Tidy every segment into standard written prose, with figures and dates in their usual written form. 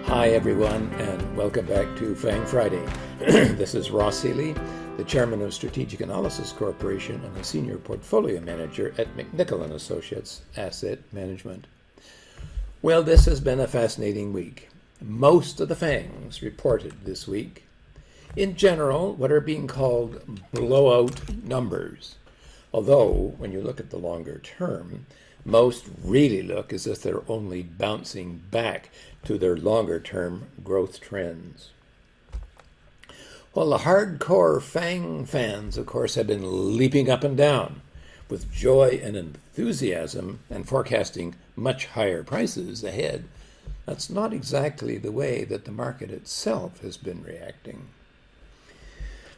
Hi everyone, and welcome back to FANG Friday. This is Ross Seeley, the chairman of Strategic Analysis Corporation and a senior portfolio manager at McNichol & Associates Asset Management. Well, this has been a fascinating week. Most of the FANGs reported this week. In general, what are being called blowout numbers. Although, when you look at the longer term, most really look as if they're only bouncing back to their longer-term growth trends. Well, the hardcore FANG fans, of course, have been leaping up and down with joy and enthusiasm and forecasting much higher prices ahead. That's not exactly the way that the market itself has been reacting.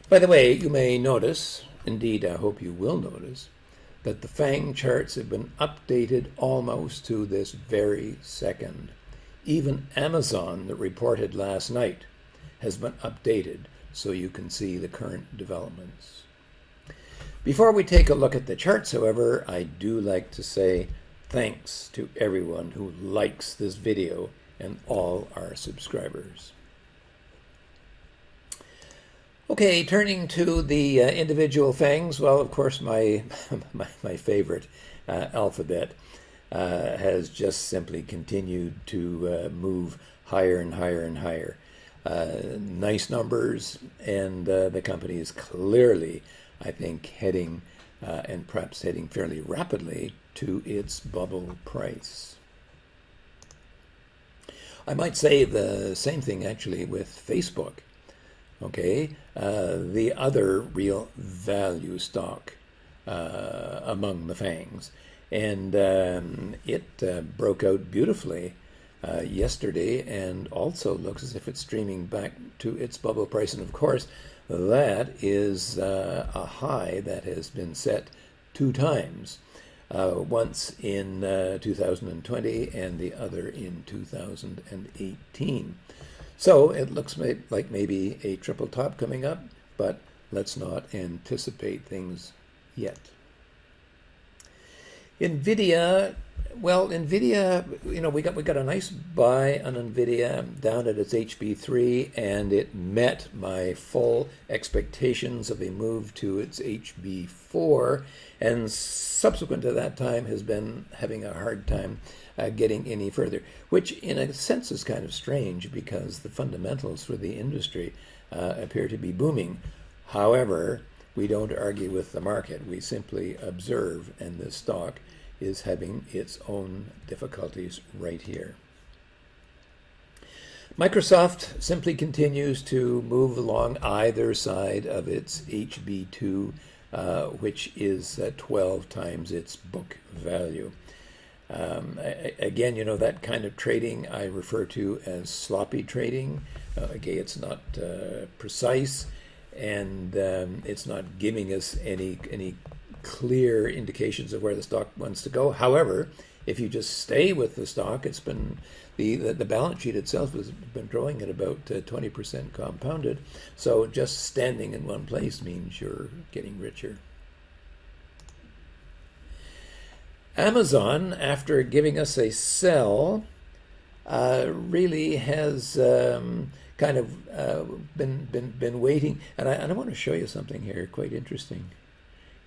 By the way, you may notice, indeed I hope you will notice, that the FANG charts have been updated almost to this very second. Even Amazon, that reported last night, has been updated so you can see the current developments. Before we take a look at the charts, however, I do like to say thanks to everyone who likes this video and all our subscribers. Okay, turning to the individual FANGs, well, of course, my favorite, Alphabet, has just simply continued to move higher and higher and higher. Nice numbers, and the company is clearly, I think, heading, and perhaps heading fairly rapidly, to its bubble price. I might say the same thing, actually, with Facebook. Okay, the other real value stock among the FANGs. And it broke out beautifully yesterday and also looks as if it's streaming back to its bubble price. And of course, that is a high that has been set two times, once in 2020 and the other in 2018. So it looks like maybe a triple top coming up, but let's not anticipate things yet. NVIDIA, well, NVIDIA, we got a nice buy on NVIDIA down at its HB3, and it met my full expectations of a move to its HB4, and subsequent to that time has been having a hard time getting any further, which in a sense is kind of strange because the fundamentals for the industry appear to be booming. However, we don't argue with the market. We simply observe, and this stock is having its own difficulties right here. Microsoft simply continues to move along either side of its HB2, which is 12 times its book value. Again, that kind of trading I refer to as sloppy trading. Again, it's not precise, and it's not giving us any clear indications of where the stock wants to go. However, if you just stay with the stock, it's been the balance sheet itself has been growing at about 20% compounded. So just standing in one place means you're getting richer. Amazon, after giving us a sell, really has kind of been waiting, and I want to show you something here quite interesting.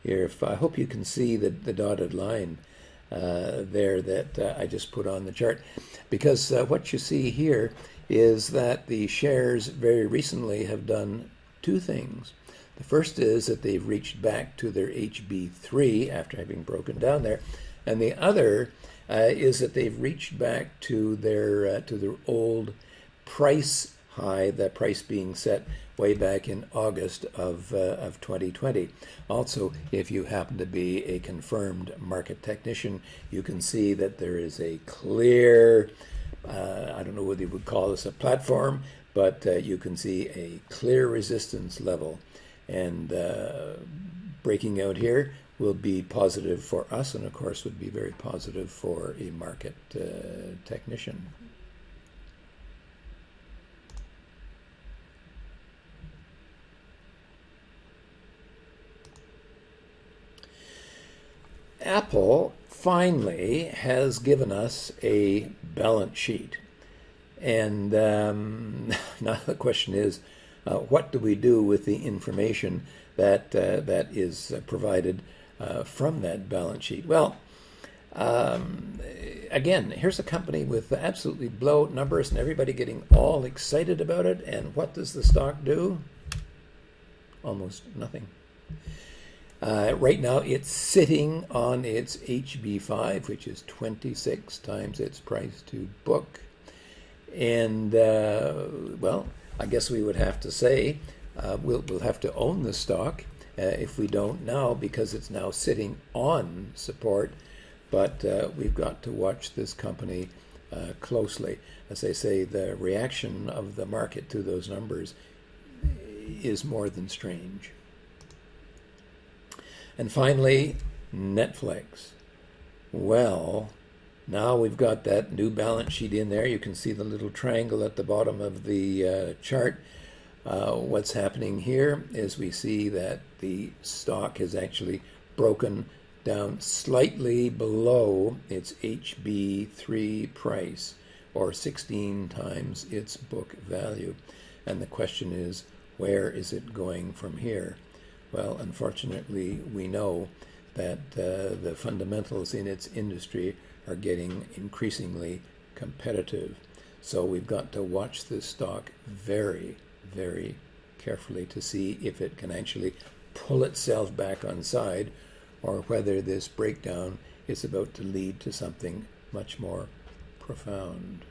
Here, I hope you can see the dotted line there that I just put on the chart, because what you see here is that the shares very recently have done two things. The first is that they've reached back to their HB3 after having broken down there. And the other is that they've reached back to their old price high, that price being set way back in August of 2020. Also, if you happen to be a confirmed market technician, you can see that there is a clear, I don't know whether you would call this a platform, but you can see a clear resistance level. And breaking out here will be positive for us, and of course would be very positive for a market technician. Apple finally has given us a balance sheet. And now the question is, what do we do with the information that that is provided from that balance sheet? Well, again, here's a company with absolutely blowout numbers and everybody getting all excited about it. And what does the stock do? Almost nothing. Right now, it's sitting on its HB5, which is 26 times its price to book. And, well, I guess we would have to say we'll have to own the stock if we don't now, because it's now sitting on support. But we've got to watch this company closely. As I say, the reaction of the market to those numbers is more than strange. And finally, Netflix. Well, now we've got that new balance sheet in there. You can see the little triangle at the bottom of the chart. What's happening here is we see that the stock has actually broken down slightly below its HB3 price, or 16 times its book value. And the question is, where is it going from here? Well, unfortunately, we know that the fundamentals in its industry are getting increasingly competitive. So we've got to watch this stock very, very carefully to see if it can actually pull itself back on side, or whether this breakdown is about to lead to something much more profound.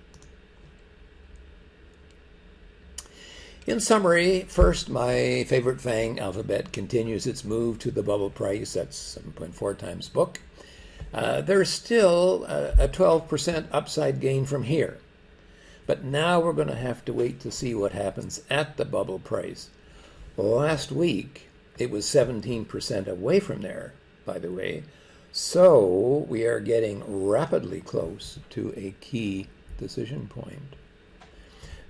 In summary, first, my favorite FANG, Alphabet, continues its move to the bubble price. That's 7.4 times book. There's still a 12% upside gain from here. But now we're going to have to wait to see what happens at the bubble price. Last week, it was 17% away from there, by the way. So we are getting rapidly close to a key decision point.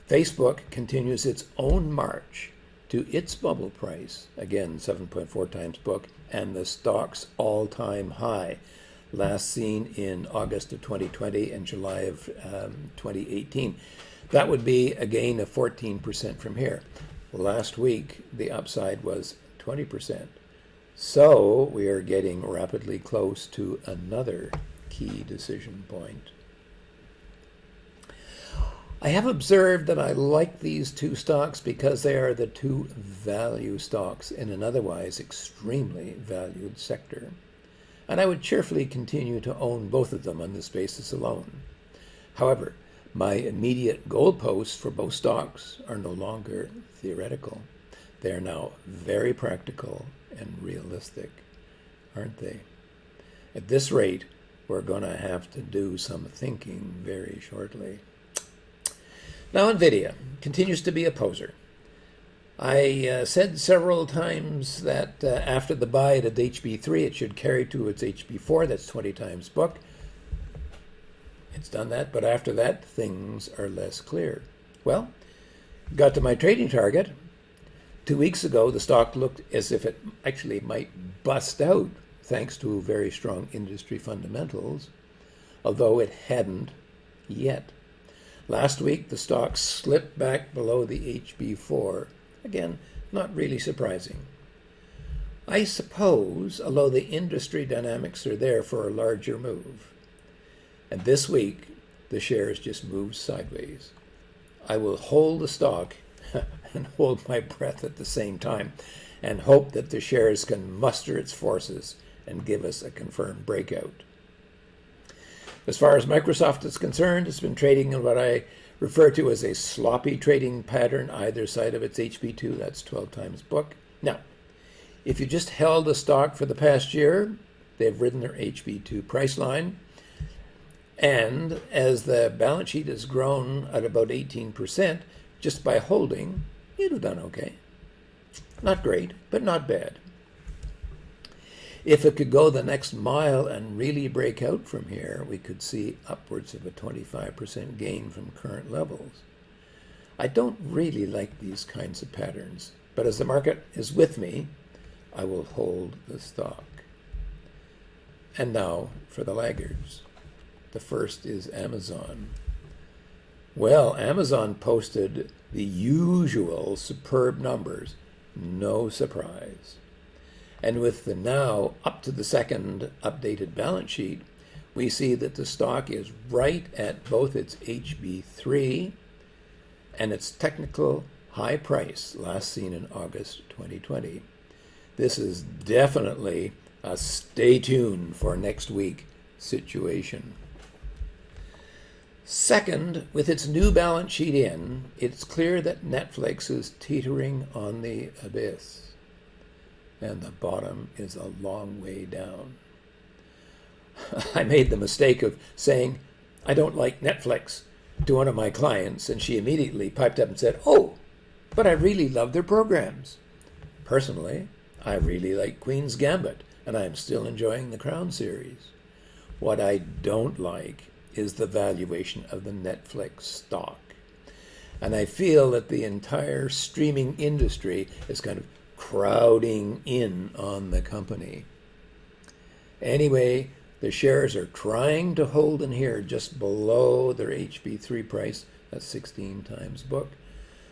Facebook continues its own march to its bubble price, again 7.4 times book, and the stock's all-time high, last seen in August of 2020 and July of 2018. That would be a gain of 14% from here. Last week, the upside was 20%. So we are getting rapidly close to another key decision point. I have observed that I like these two stocks because they are the two value stocks in an otherwise extremely valued sector. And I would cheerfully continue to own both of them on this basis alone. However, my immediate goalposts for both stocks are no longer theoretical. They are now very practical and realistic, aren't they? At this rate, we're going to have to do some thinking very shortly. Now, NVIDIA continues to be a poser. I said several times that after the buy at HB3, it should carry to its HB4. That's 20 times book. It's done that, but after that, things are less clear. Well, got to my trading target. 2 weeks ago, the stock looked as if it actually might bust out, thanks to very strong industry fundamentals, although it hadn't yet. Last week, the stock slipped back below the HB4. Again, not really surprising. I suppose, although the industry dynamics are there for a larger move. And this week, the shares just moved sideways. I will hold the stock and hold my breath at the same time and hope that the shares can muster its forces and give us a confirmed breakout. As far as Microsoft is concerned, it's been trading in what I refer to as a sloppy trading pattern either side of its HB2. That's 12 times book. Now, if you just held the stock for the past year, they've ridden their HB2 price line. And as the balance sheet has grown at about 18%, just by holding, you'd have done okay. Not great, but not bad. If it could go the next mile and really break out from here, we could see upwards of a 25% gain from current levels. I don't really like these kinds of patterns, but as the market is with me, I will hold the stock. And now for the laggards. The first is Amazon. Well, Amazon posted the usual superb numbers. No surprise. And with the now up to the second updated balance sheet, we see that the stock is right at both its HB3 and its technical high price last seen in August 2020. This is definitely a stay tuned for next week situation. Second, with its new balance sheet in, it's clear that Netflix is teetering on the abyss, and the bottom is a long way down. I made the mistake of saying, I don't like Netflix, to one of my clients, and she immediately piped up and said, oh, but I really love their programs. Personally, I really like Queen's Gambit, and I am still enjoying the Crown series. What I don't like is the valuation of the Netflix stock. And I feel that the entire streaming industry is kind of crowding in on the company. Anyway, the shares are trying to hold in here just below their HB3 price at 16 times book.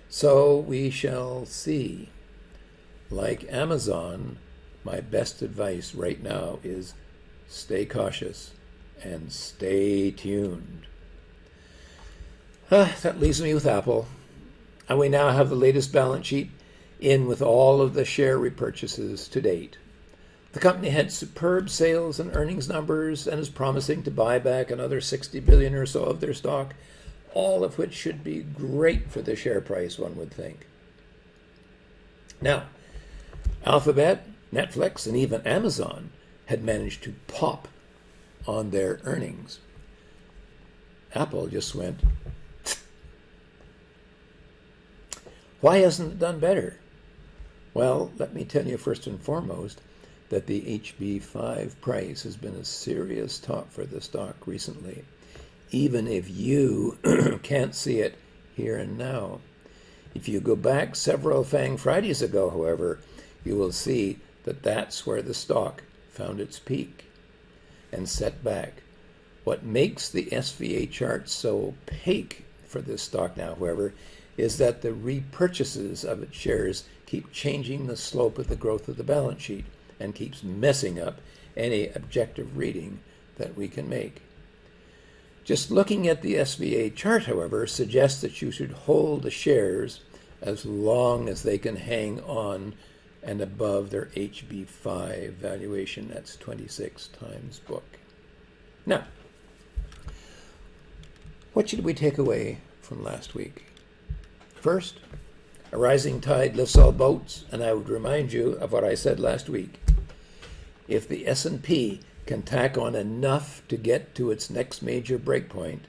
So we shall see. Like Amazon, my best advice right now is stay cautious and stay tuned. That leaves me with Apple. And we now have the latest balance sheet in with all of the share repurchases to date. The company had superb sales and earnings numbers and is promising to buy back another 60 billion or so of their stock, all of which should be great for the share price, one would think. Now, Alphabet, Netflix, and even Amazon had managed to pop on their earnings. Apple just went, why hasn't it done better? Well, let me tell you first and foremost that the HB5 price has been a serious top for the stock recently, even if you can't see it here and now. If you go back several FANG Fridays ago, however, you will see that that's where the stock found its peak and set back. What makes the SVA chart so opaque for this stock now, however, is that the repurchases of its shares keep changing the slope of the growth of the balance sheet and keeps messing up any objective reading that we can make. Just looking at the SVA chart, however, suggests that you should hold the shares as long as they can hang on and above their HB5 valuation. That's 26 times book. Now, what should we take away from last week? First, a rising tide lifts all boats, and I would remind you of what I said last week. If the S&P can tack on enough to get to its next major breakpoint,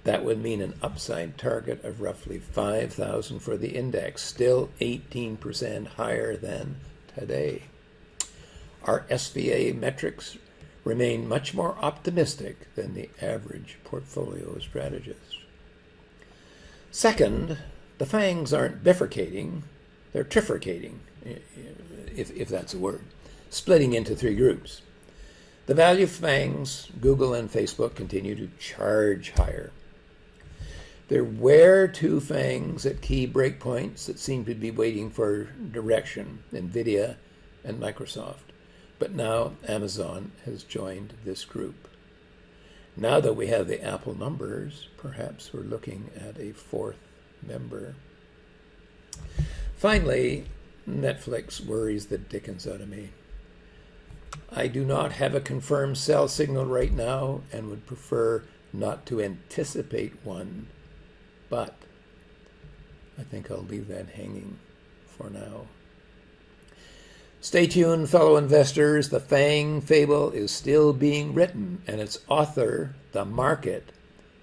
that would mean an upside target of roughly 5,000 for the index, still 18% higher than today. Our SVA metrics remain much more optimistic than the average portfolio strategist. Second, the FANGs aren't bifurcating, they're trifurcating, if that's a word, splitting into three groups. The value FANGs, Google and Facebook, continue to charge higher. There were two FANGs at key breakpoints that seemed to be waiting for direction, NVIDIA and Microsoft. But now Amazon has joined this group. Now that we have the Apple numbers, perhaps we're looking at a fourth member. Finally, Netflix worries the dickens out of me. I do not have a confirmed sell signal right now and would prefer not to anticipate one, but I think I'll leave that hanging for now. Stay tuned, fellow investors. The FANG fable is still being written, and its author, the market,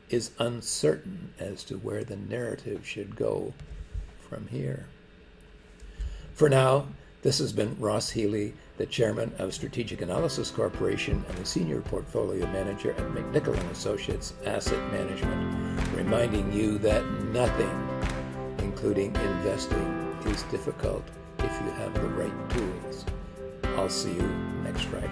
is uncertain as to where the narrative should go from here. For now, this has been Ross Healy, the chairman of Strategic Analysis Corporation and the senior portfolio manager at McNichol & Associates Asset Management, reminding you that nothing, including investing, is difficult if you have the right tools. I'll see you next Friday.